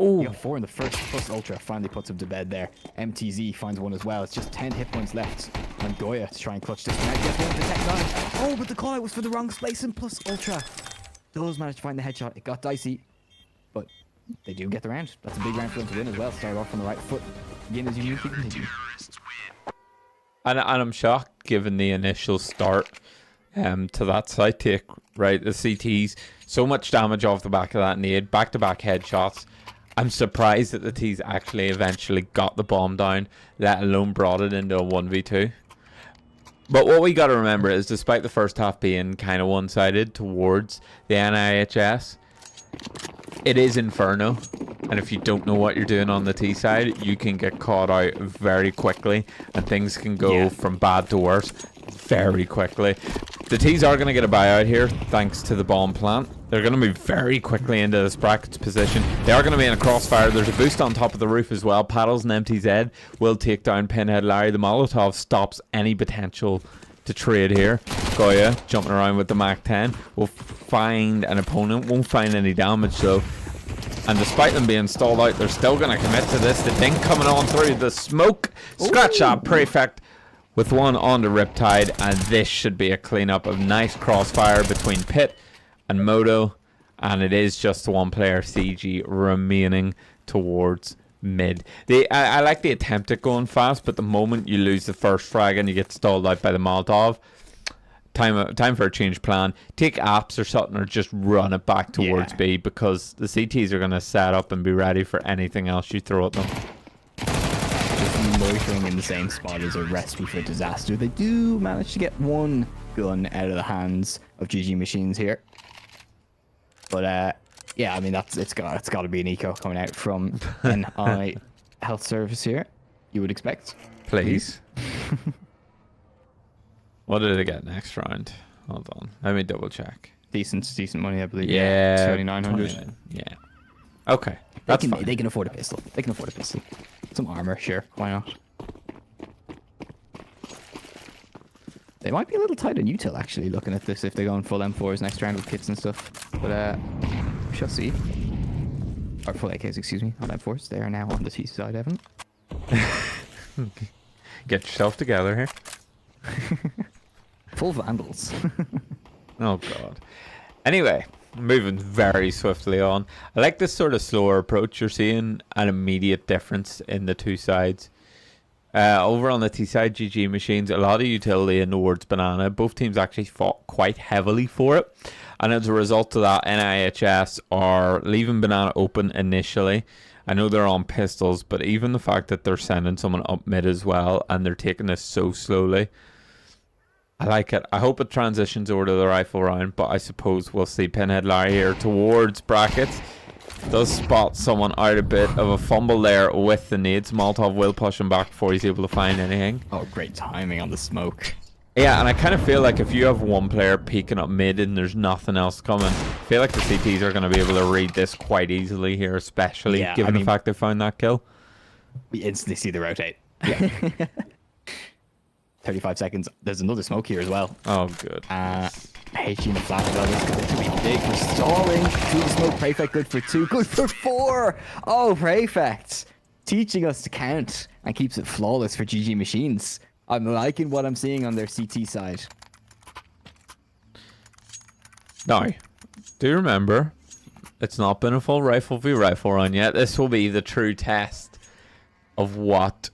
Oh, He got 4 in the first, plus Ultra finally puts him to bed there. MTZ finds one as well. It's just 10 hit points left. And Goya to try and clutch this one out. Gets one to Tech 9. Oh, but the call out was for the wrong spacing, plus Ultra does manage to find the headshot. It got dicey, but they do get the round. That's a big round for them to win as well. Start off on the right foot. Again, as you need to continue. and I'm shocked given the initial start to that side take, right? The CTs, so much damage off the back of that nade, back-to-back headshots. I'm surprised that the T's actually eventually got the bomb down, let alone brought it into a 1v2. But what we got to remember is, despite the first half being kind of one-sided towards the NIHS, it is Inferno. And if you don't know what you're doing on the T side, you can get caught out very quickly, and things can go from bad to worse very quickly. The T's are going to get a buyout here, thanks to the bomb plant. They're going to move very quickly into this brackets position. They are going to be in a crossfire. There's a boost on top of the roof as well. Paddles and MTZ will take down Pinhead Larry. The Molotov stops any potential to trade here. Goya jumping around with the Mac 10 will find an opponent. Won't find any damage though. And despite them being stalled out, they're still going to commit to this. The dink coming on through the smoke. Scratch shot, Prefect with one on the Riptide. And this should be a cleanup of nice crossfire between Pit and Moto. And it is just the one player, CG, remaining towards mid. I like the attempt at going fast, but the moment you lose the first frag and you get stalled out by the Molotov, time for a change plan. Take apps or something, or just run it back towards B, because the CTs are going to set up and be ready for anything else you throw at them. Just loitering in the same spot is a recipe for disaster. They do manage to get one gun out of the hands of GG Machines here. But yeah, I mean it's got to be an eco coming out from NI Health Service here. You would expect. Please. What did I get next round? Hold on. Let me double check. Decent money, I believe. Yeah. 2,900. Yeah. Okay. That's fine. They can afford a pistol. They can afford a pistol. Some armor, sure. Why not? They might be a little tight on util, actually, looking at this, if they're going full M4s next round with kits and stuff. But, we shall see. Or full AKs, excuse me, on M4s. They are now on the T side, Evan. Get yourself together here. Full Vandals. Oh, God. Anyway, moving very swiftly on. I like this sort of slower approach. You're seeing an immediate difference in the two sides. Over on the T side, GG Machines, a lot of utility in towards Banana. Both teams actually fought quite heavily for it. And as a result of that, NIHS are leaving Banana open initially. I know they're on pistols, but even the fact that they're sending someone up mid as well, and they're taking this so slowly, I like it. I hope it transitions over to the rifle round, but I suppose we'll see Pinhead Larry here towards brackets. Does spot someone out a bit of a fumble there with the nades. Molotov will push him back before he's able to find anything. Oh, great timing on the smoke. Yeah, and I kind of feel like if you have one player peeking up mid and there's nothing else coming, I feel like the CTs are going to be able to read this quite easily here, especially given the fact they found that kill. We instantly see the rotate. Yeah. 35 seconds. There's another smoke here as well. Oh, good. HG in the flash as well. This is going to be big for stalling. Through the smoke. Prefect good for 2. Good for 4. Oh, Prefect. Teaching us to count and keeps it flawless for GG Machines. I'm liking what I'm seeing on their CT side. Now, do remember, it's not been a full rifle v rifle run yet. This will be the true test of what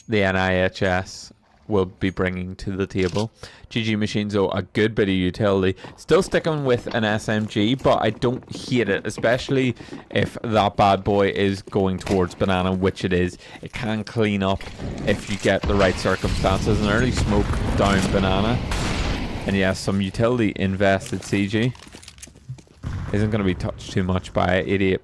the NIHS will be bringing to the table. GG Machines, though, a good bit of utility. Still sticking with an SMG, but I don't hate it, especially if that bad boy is going towards Banana, which it is. It can clean up if you get the right circumstances. An early smoke down Banana. And yes, some utility invested. CG isn't going to be touched too much by 88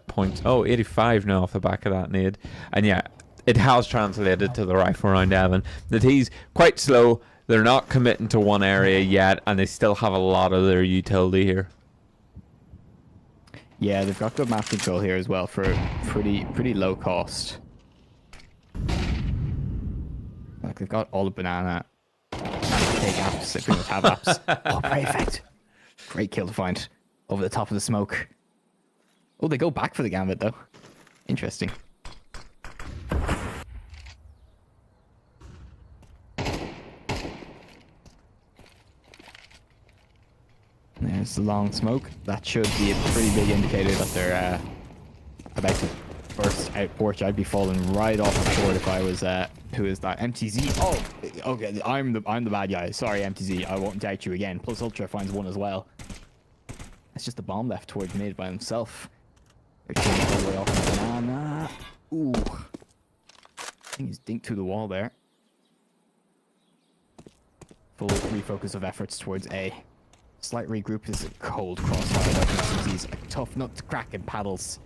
points. Oh, 85 now off the back of that nade. And yeah, it has translated to the rifle round, Evan. The T's quite slow. They're not committing to one area yet, and they still have a lot of their utility here. Yeah, they've got good map control here as well for pretty low cost. Like, they've got all the Banana. Take apps. They pretty much have apps. Oh, Prefect. Great kill to find over the top of the smoke. Oh, they go back for the gambit though. Interesting. There's the long smoke. That should be a pretty big indicator that they're about to burst out porch. I'd be falling right off the board if I was who is that? MTZ. Oh, okay. I'm the bad guy. Sorry, MTZ. I won't doubt you again. Plus Ultra finds one as well. It's just a bomb left towards mid by himself. They're taking all the way off the Banana. Ooh. I think he's dinked through the wall there. Full refocus of efforts towards A. Slight regroup is a cold crossfire. He's a tough nut to crack and paddles.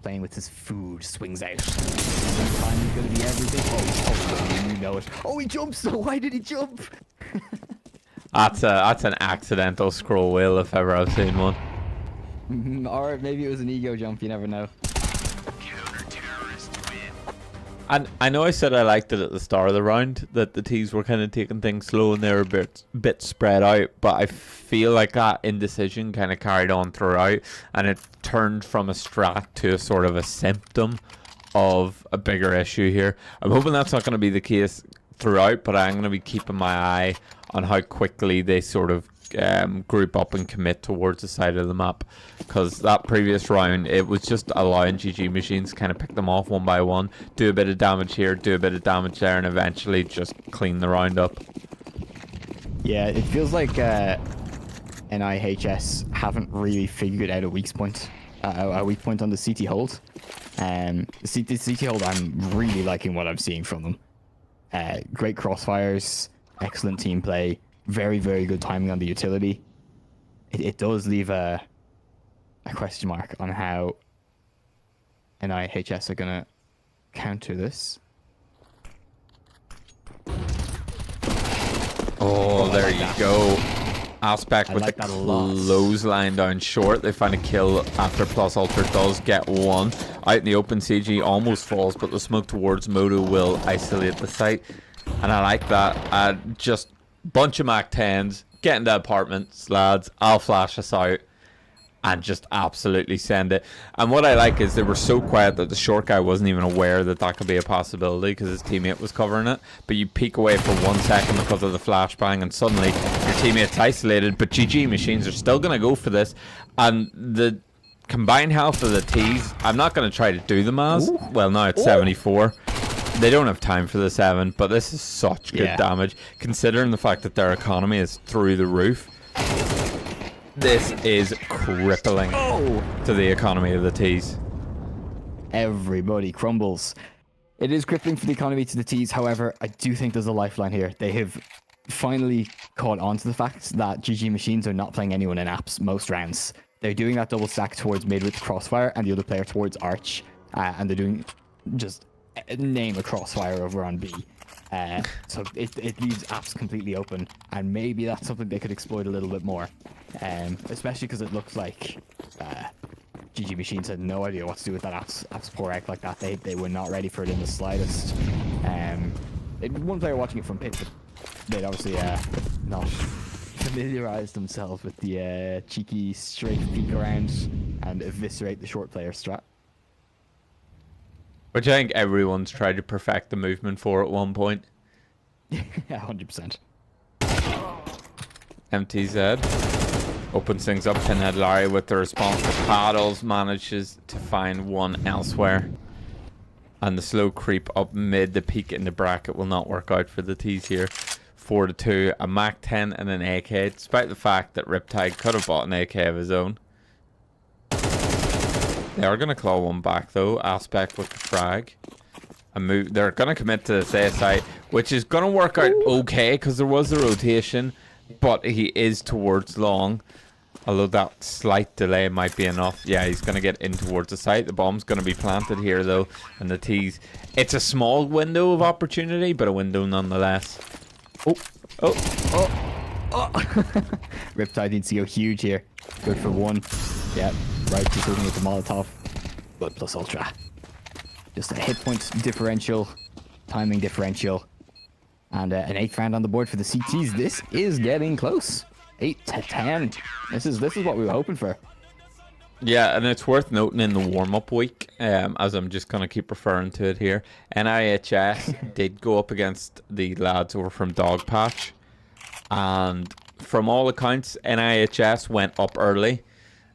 Playing with his food, swings out. Finally gonna be everything. Oh, you know it. Oh, he jumps though. Why did he jump? That's an accidental scroll wheel if ever I've seen one. Or maybe it was an ego jump. You never know. And I know I said I liked it at the start of the round, that the T's were kind of taking things slow and they were a bit spread out, but I feel like that indecision kind of carried on throughout, and it turned from a strat to a sort of a symptom of a bigger issue here. I'm hoping that's not going to be the case throughout, but I'm going to be keeping my eye on how quickly they sort of group up and commit towards the side of the map, because that previous round it was just allowing GG Machines kind of pick them off one by one, do a bit of damage here, do a bit of damage there, and eventually just clean the round up. Yeah, it feels like NIHS haven't really figured out a weak point on the CT hold. The CT hold, I'm really liking what I'm seeing from them. Great crossfires, excellent team play. very, very good timing on the utility. It does leave a question mark on how NIHS are going to counter this. Oh, there you go. Aspect with like the that a lot. clothesline down short. They find a kill after Plus Ultra does get one. Out in the open, CG almost falls, but the smoke towards Moto will isolate the site. And I like that. Just bunch of Mac 10s. Get into apartments, lads. I'll flash us out. And just absolutely send it. And what I like is they were so quiet that the short guy wasn't even aware that that could be a possibility because his teammate was covering it. But you peek away for 1 second because of the flashbang and suddenly your teammate's isolated. But GG Machines are still going to go for this. And the combined health of the T's, I'm not going to try to do them as. Ooh. Well, now it's 74. They don't have time for the 7, but this is such good damage. Considering the fact that their economy is through the roof. This is crippling to the economy of the T's. Everybody crumbles. It is crippling for the economy to the T's. However, I do think there's a lifeline here. They have finally caught on to the fact that GG Machines are not playing anyone in apps most rounds. They're doing that double stack towards mid with Crossfire and the other player towards Arch. And they're doing just name a Crossfire over on B. So it leaves apps completely open, and maybe that's something they could exploit a little bit more, especially because it looks like GG Machines had no idea what to do with that apps pour out like that. They were not ready for it in the slightest. One player watching it from pit, but they'd obviously not familiarized themselves with the cheeky straight peek around and eviscerate the short player strat. Which I think everyone's tried to perfect the movement for at one point. Yeah, 100%. MTZ opens things up. Pinhead Larry with the response to paddles manages to find one elsewhere. And the slow creep up mid, the peak in the bracket will not work out for the T's here. 4-2, a Mac 10 and an AK, despite the fact that Riptide could have bought an AK of his own. They are going to claw one back though. Aspect with the frag. They're going to commit to this ASI, which is going to work out okay because there was a rotation, but he is towards long. Although that slight delay might be enough. Yeah, he's going to get in towards the site. The bomb's going to be planted here though, and the T's. It's a small window of opportunity, but a window nonetheless. Riptide needs to go huge here. Good for one. Yep. Right, just looking with the Molotov, but plus Ultra. Just a hit point differential, timing differential, and an 8th round on the board for the CTs. This is getting close. 8-10. This is what we were hoping for. Yeah, and it's worth noting in the warm-up week, as I'm just going to keep referring to it here, NIHS did go up against the lads over from Dogpatch, and from all accounts, NIHS went up early.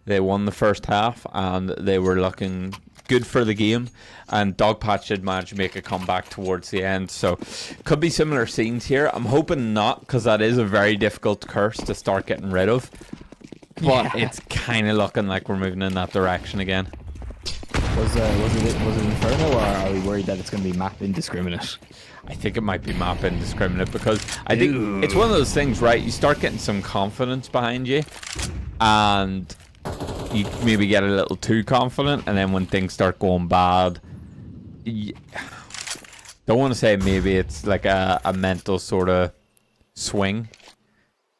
They won the first half, and they were looking good for the game. And Dogpatch did manage to make a comeback towards the end. So, could be similar scenes here. I'm hoping not, because that is a very difficult curse to start getting rid of. But it's kind of looking like we're moving in that direction again. Was it Inferno, or are we worried that it's going to be map indiscriminate? I think it might be map indiscriminate, because I think it's one of those things, right? You start getting some confidence behind you, and you maybe get a little too confident, and then when things start going bad, don't want to say maybe it's like a mental sort of swing,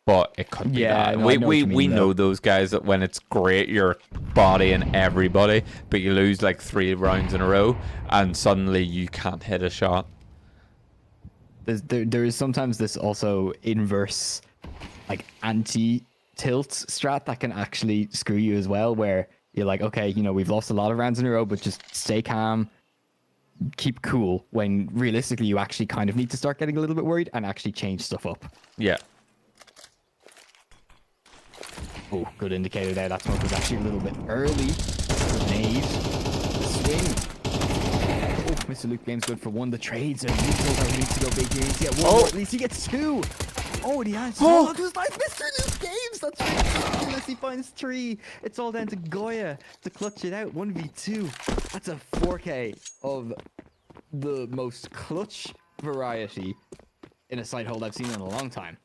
but it could be that. No, we know those guys that when it's great, you're bodying everybody, but you lose like 3 rounds in a row, and suddenly you can't hit a shot. There is sometimes this also inverse, like anti-tilt strat that can actually screw you as well, where you're like, okay, we've lost a lot of rounds in a row, but just stay calm, keep cool, when realistically you actually kind of need to start getting a little bit worried and actually change stuff up. Yeah. Oh, good indicator there. That smoke was actually a little bit early. Grenade. Swing. Oh, Mr. Luke Game's good for 1. The trades are neutral. That needs to go big here. He needs to get 1 more. At least he gets 2. Oh, and he has. Oh, it was nice, Mr. Luke Games. That's ridiculous. He finds 3. It's all down to Goya to clutch it out. 1v2. That's a 4K of the most clutch variety in a side hold I've seen in a long time.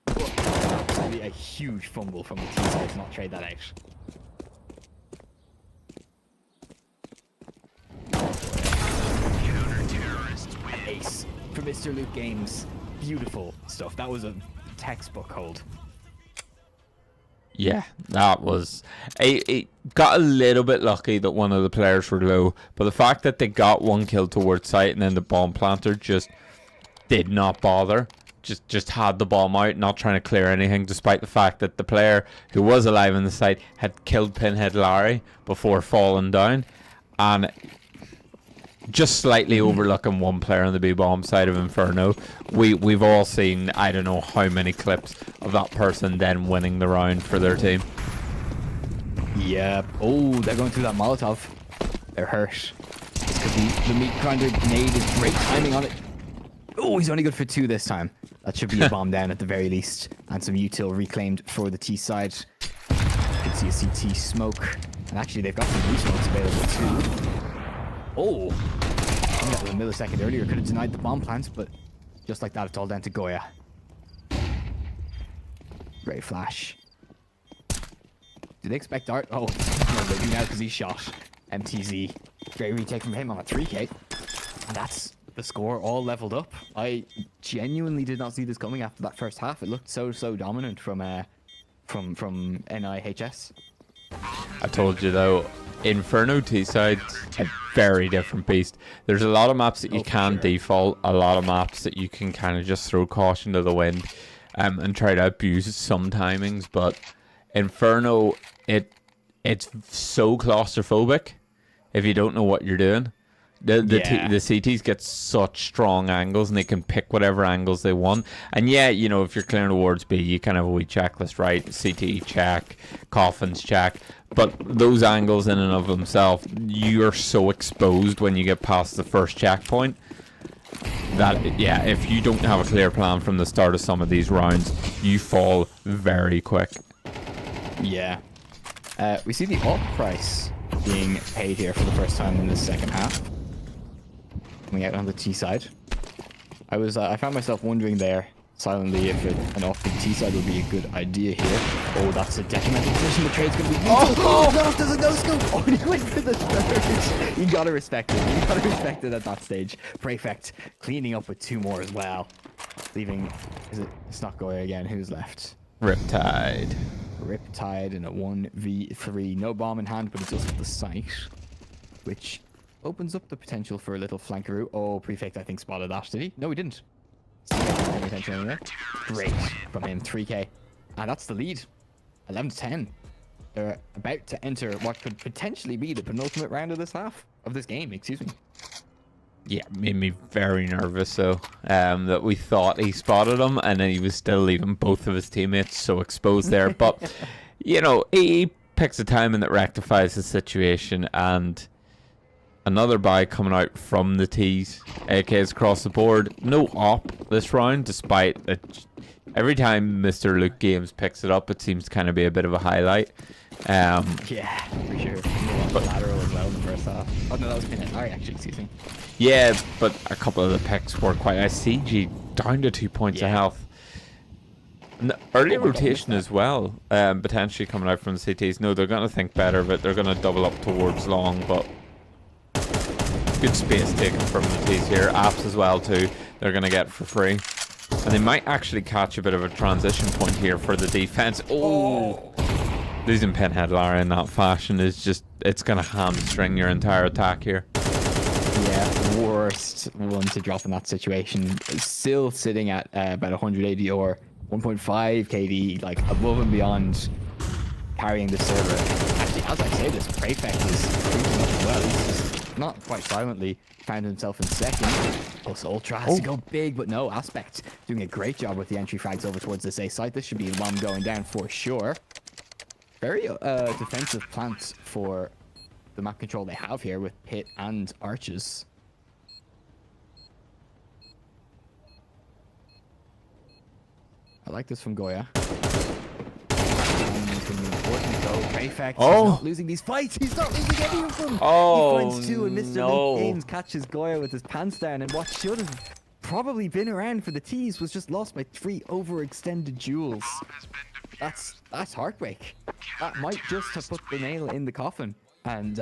That'd be a huge fumble from the T side to not trade that out. Counter-terrorists win. Ace for Mr. Luke Games. Beautiful stuff. That was a textbook hold. Yeah, that was... It got a little bit lucky that one of the players were low, but the fact that they got one kill towards site and then the bomb planter just did not bother. Just had the bomb out, not trying to clear anything, despite the fact that the player who was alive in the site had killed Pinhead Larry before falling down. And just slightly overlooking one player on the B-bomb side of Inferno. We've all seen, I don't know how many clips of that person then winning the round for their team. Yep. Oh, they're going through that Molotov. They're hurt. This could be the meat grinder grenade is great timing on it. Oh, he's only good for 2 this time. That should be a bomb down at the very least. And some util reclaimed for the T side. You can see a CT smoke. And actually, they've got some blue smokes available too. Oh! I think that was a millisecond earlier. Could have denied the bomb plants, but just like that, it's all down to Goya. Great flash. Did they expect Art? Oh, no, they do now because he shot. MTZ. Great retake from him on a 3K. And that's the score all leveled up. I genuinely did not see this coming after that first half. It looked so dominant from NIHS. I told you though, Inferno T-side, a very different beast. There's a lot of maps that you can default, a lot of maps that you can kind of just throw caution to the wind and try to abuse some timings, but Inferno, it's so claustrophobic if you don't know what you're doing. The CTs get such strong angles and they can pick whatever angles they want. And yeah, you know, if you're clearing towards B, you kind of have a wee checklist, right? CT check, coffins check. But those angles in and of themselves, you're so exposed when you get past the first checkpoint that, yeah, if you don't have a clear plan from the start of some of these rounds, you fall very quick. Yeah. We see the alt price being paid here for the first time in the second half. Coming out on the T side. I found myself wondering there silently if an off the T side would be a good idea here. Oh, that's a detrimental position. The trade's going to be... Oh, no, there's a no-scope. Oh, he went for the third. You got to respect it. You got to respect it at that stage. Prefect cleaning up with 2 more as well. Leaving... It's not Goya again. Who's left? Riptide. Riptide in a 1v3. No bomb in hand, but it does have the sight. Which opens up the potential for a little flankeroo. Oh, Prefect, I think, spotted that. Did he? No, he didn't. Attention anyway. Great from him. 3K. And that's the lead. 11-10. They're about to enter what could potentially be the penultimate round of this game, excuse me. Yeah, made me very nervous though, that we thought he spotted him and then he was still leaving both of his teammates so exposed there. But, you know, he picks a timing that rectifies the situation, and another buy coming out from the T's. AKs across the board. No op this round, despite it. Every time Mr. Luke Games picks it up, it seems to kind of be a bit of a highlight. Yeah, for sure. But lateral as well in the first half. Oh no, that was Pinhead Larry actually, excuse me. Yeah, but a couple of the picks were quite nice. CG down to 2 points of health. Early rotation as well, potentially coming out from the CTs. No, they're going to think better of it. They're going to double up towards long, but good space taken from the T's here. Apps as well too, they're going to get for free. And they might actually catch a bit of a transition point here for the defense. Oh! Losing Pinhead Larry in that fashion is just, it's going to hamstring your entire attack here. Yeah, worst one to drop in that situation. Still sitting at about 180 or 1.5 KD, like above and beyond carrying the server. Actually, as I say this, Prefect is creeping up as well. He's just not quite silently found himself in second. Plus Ultra has to go big, but no, Aspect doing a great job with the entry frags over towards this A site. This should be the bomb going down for sure. Very defensive plants for the map control they have here with Pit and Arches. I like this from Goya. Prefect, he's not losing these fights. He's not losing any of them. He finds 2 and Mr. Luke Games catches Goya with his pants down, and what should have probably been around for the tees was just lost by 3 overextended duels. Bomb has been defused. That's heartbreak. That might just have put the nail in the coffin. And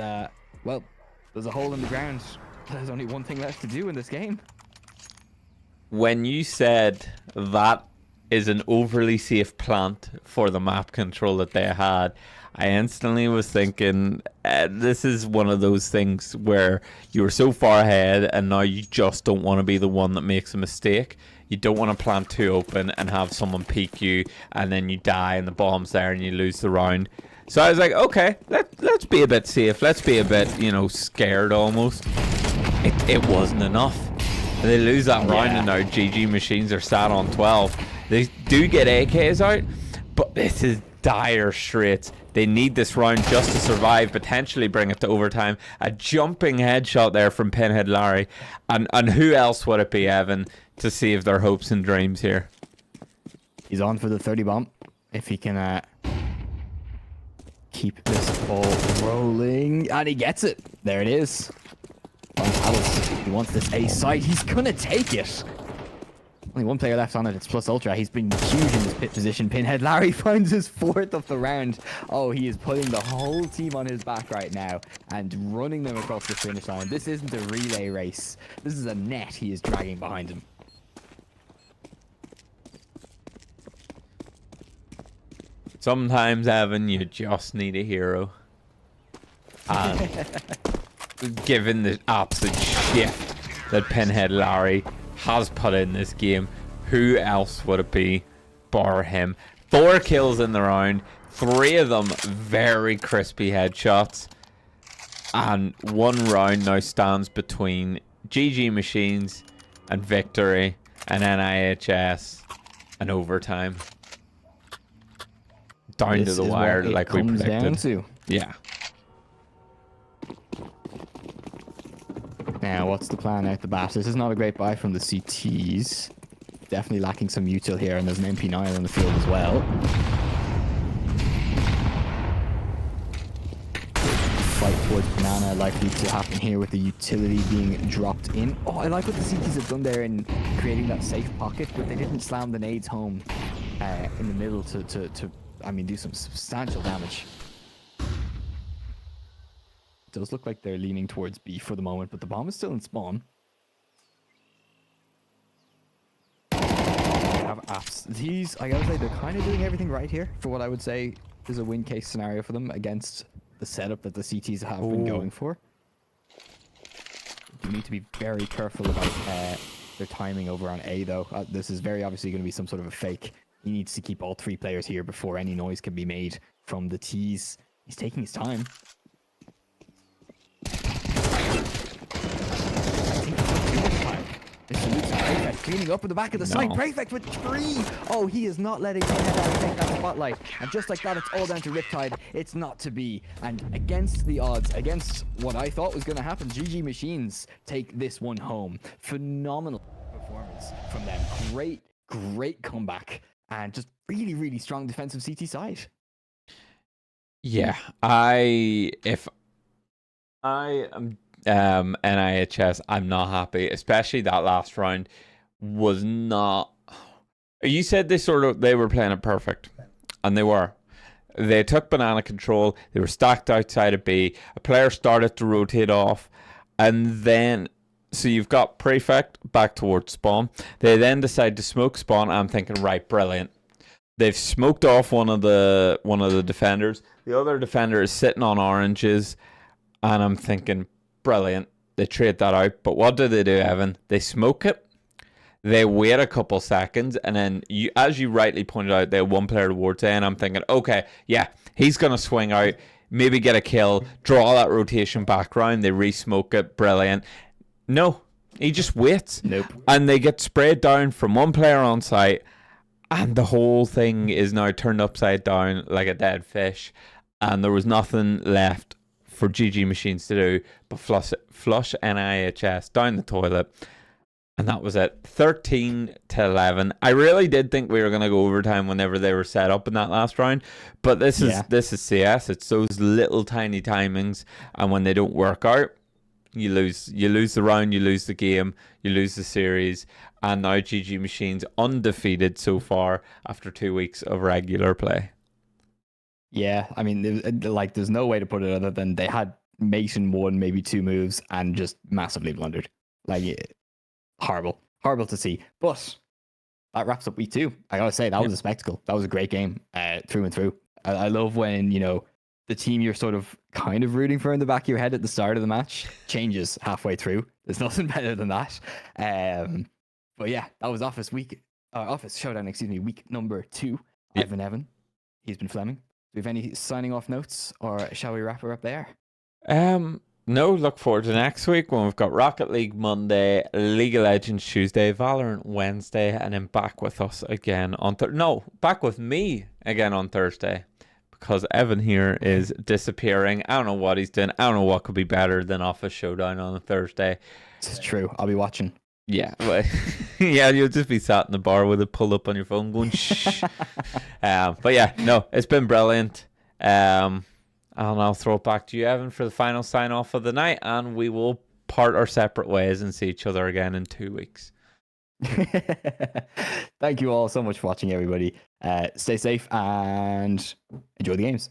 well, there's a hole in the ground. There's only one thing left to do in this game. When you said that is an overly safe plant for the map control that they had, I instantly was thinking, this is one of those things where you were so far ahead and now you just don't want to be the one that makes a mistake. You don't want to plant too open and have someone peek you and then you die and the bomb's there and you lose the round. So I was like, okay, let's be a bit safe. Let's be a bit, scared almost. It wasn't enough. They lose that round and now GG Machines are sat on 12. They do get AKs out, but this is dire straits. They need this round just to survive, potentially bring it to overtime. A jumping headshot there from Pinhead Larry. And who else would it be, Evan, to save their hopes and dreams here? He's on for the 30 bomb. If he can keep this ball rolling. And he gets it. There it is. He wants this A side. He's going to take it. Only one player left on it. It's Plus Ultra. He's been huge in this pit position. Pinhead Larry finds his 4th of the round. Oh, he is putting the whole team on his back right now and running them across the finish line. This isn't a relay race. This is a net he is dragging behind him. Sometimes, Evan, you just need a hero. And given the absolute shift that Pinhead Larry has put in this game, who else would it be bar him? 4 kills in the round, 3 of them very crispy headshots, and 1 round now stands between GG Machines and victory, and NIHS and overtime. Down to the wire like we predicted. Yeah. Now, what's the plan out the bat? This is not a great buy from the CTs. Definitely lacking some util here, and there's an MP9 on the field as well. Fight towards banana likely to happen here with the utility being dropped in. Oh, I like what the CTs have done there in creating that safe pocket, but they didn't slam the nades home in the middle to do some substantial damage. It does look like they're leaning towards B for the moment, but the bomb is still in spawn. They have apps. These, I gotta say, they're kind of doing everything right here for what I would say is a win case scenario for them against the setup that the CTs have been going for. You need to be very careful about their timing over on A, though. This is very obviously going to be some sort of a fake. He needs to keep all 3 players here before any noise can be made from the T's. He's taking his time. Cleaning up in the back of the site. Prefect with 3. Oh, he is not letting Pinhead take that spotlight. And just like that, it's all down to Riptide. It's not to be. And against the odds, against what I thought was going to happen, GG Machines take this one home. Phenomenal performance from them. Great comeback. And just really, really strong defensive CT side. Yeah, if I am NIHS, I'm not happy, especially that last round was not. You said they were playing it perfect, and they were. They took banana control. They were stacked outside of B. A player started to rotate off, and then so you've got Prefect back towards spawn. They then decide to smoke spawn. I'm thinking, right, brilliant. They've smoked off one of the defenders. The other defender is sitting on oranges, and I'm thinking, brilliant. They trade that out. But what do they do, Evan? They smoke it. They wait a couple seconds, and then as you rightly pointed out, they have 1 player towards A, and I'm thinking, okay, yeah, he's gonna swing out, maybe get a kill, draw that rotation back round. They re-smoke it, brilliant. No, he just waits. Nope. And they get sprayed down from 1 player on site, and the whole thing is now turned upside down like a dead fish, and there was nothing left for GG Machines to do but flush NIHS down the toilet. And that was it. 13-11. I really did think we were going to go overtime whenever they were set up in that last round. But this is CS. It's those little tiny timings. And when they don't work out, You lose the round, you lose the game, you lose the series, and now GG Machine's undefeated so far after 2 weeks of regular play. Yeah, I mean, there's no way to put it other than they had Mason one, maybe two moves, and just massively blundered. Horrible to see. But that wraps up week 2. I gotta say, that was a spectacle. That was a great game, through and through. I love when, the team you're sort of kind of rooting for in the back of your head at the start of the match changes halfway through. There's nothing better than that. But yeah, that was Office Showdown, week number 2. Yeah. I've been Evan. He's been Fleming. Do we have any signing off notes, or shall we wrap her up there? No, look forward to next week when we've got Rocket League Monday, League of Legends Tuesday, Valorant Wednesday, and then back with us again on back with me again on Thursday, because Evan here is disappearing. I don't know what he's doing. I don't know what could be better than Office Showdown on a Thursday. This is true. I'll be watching. Yeah, but yeah, you'll just be sat in the bar with it pulled up on your phone going shh. But yeah, no, it's been brilliant. And I'll throw it back to you, Evan, for the final sign off of the night, and we will part our separate ways and see each other again in 2 weeks. Thank you all so much for watching, everybody. Stay safe and enjoy the games.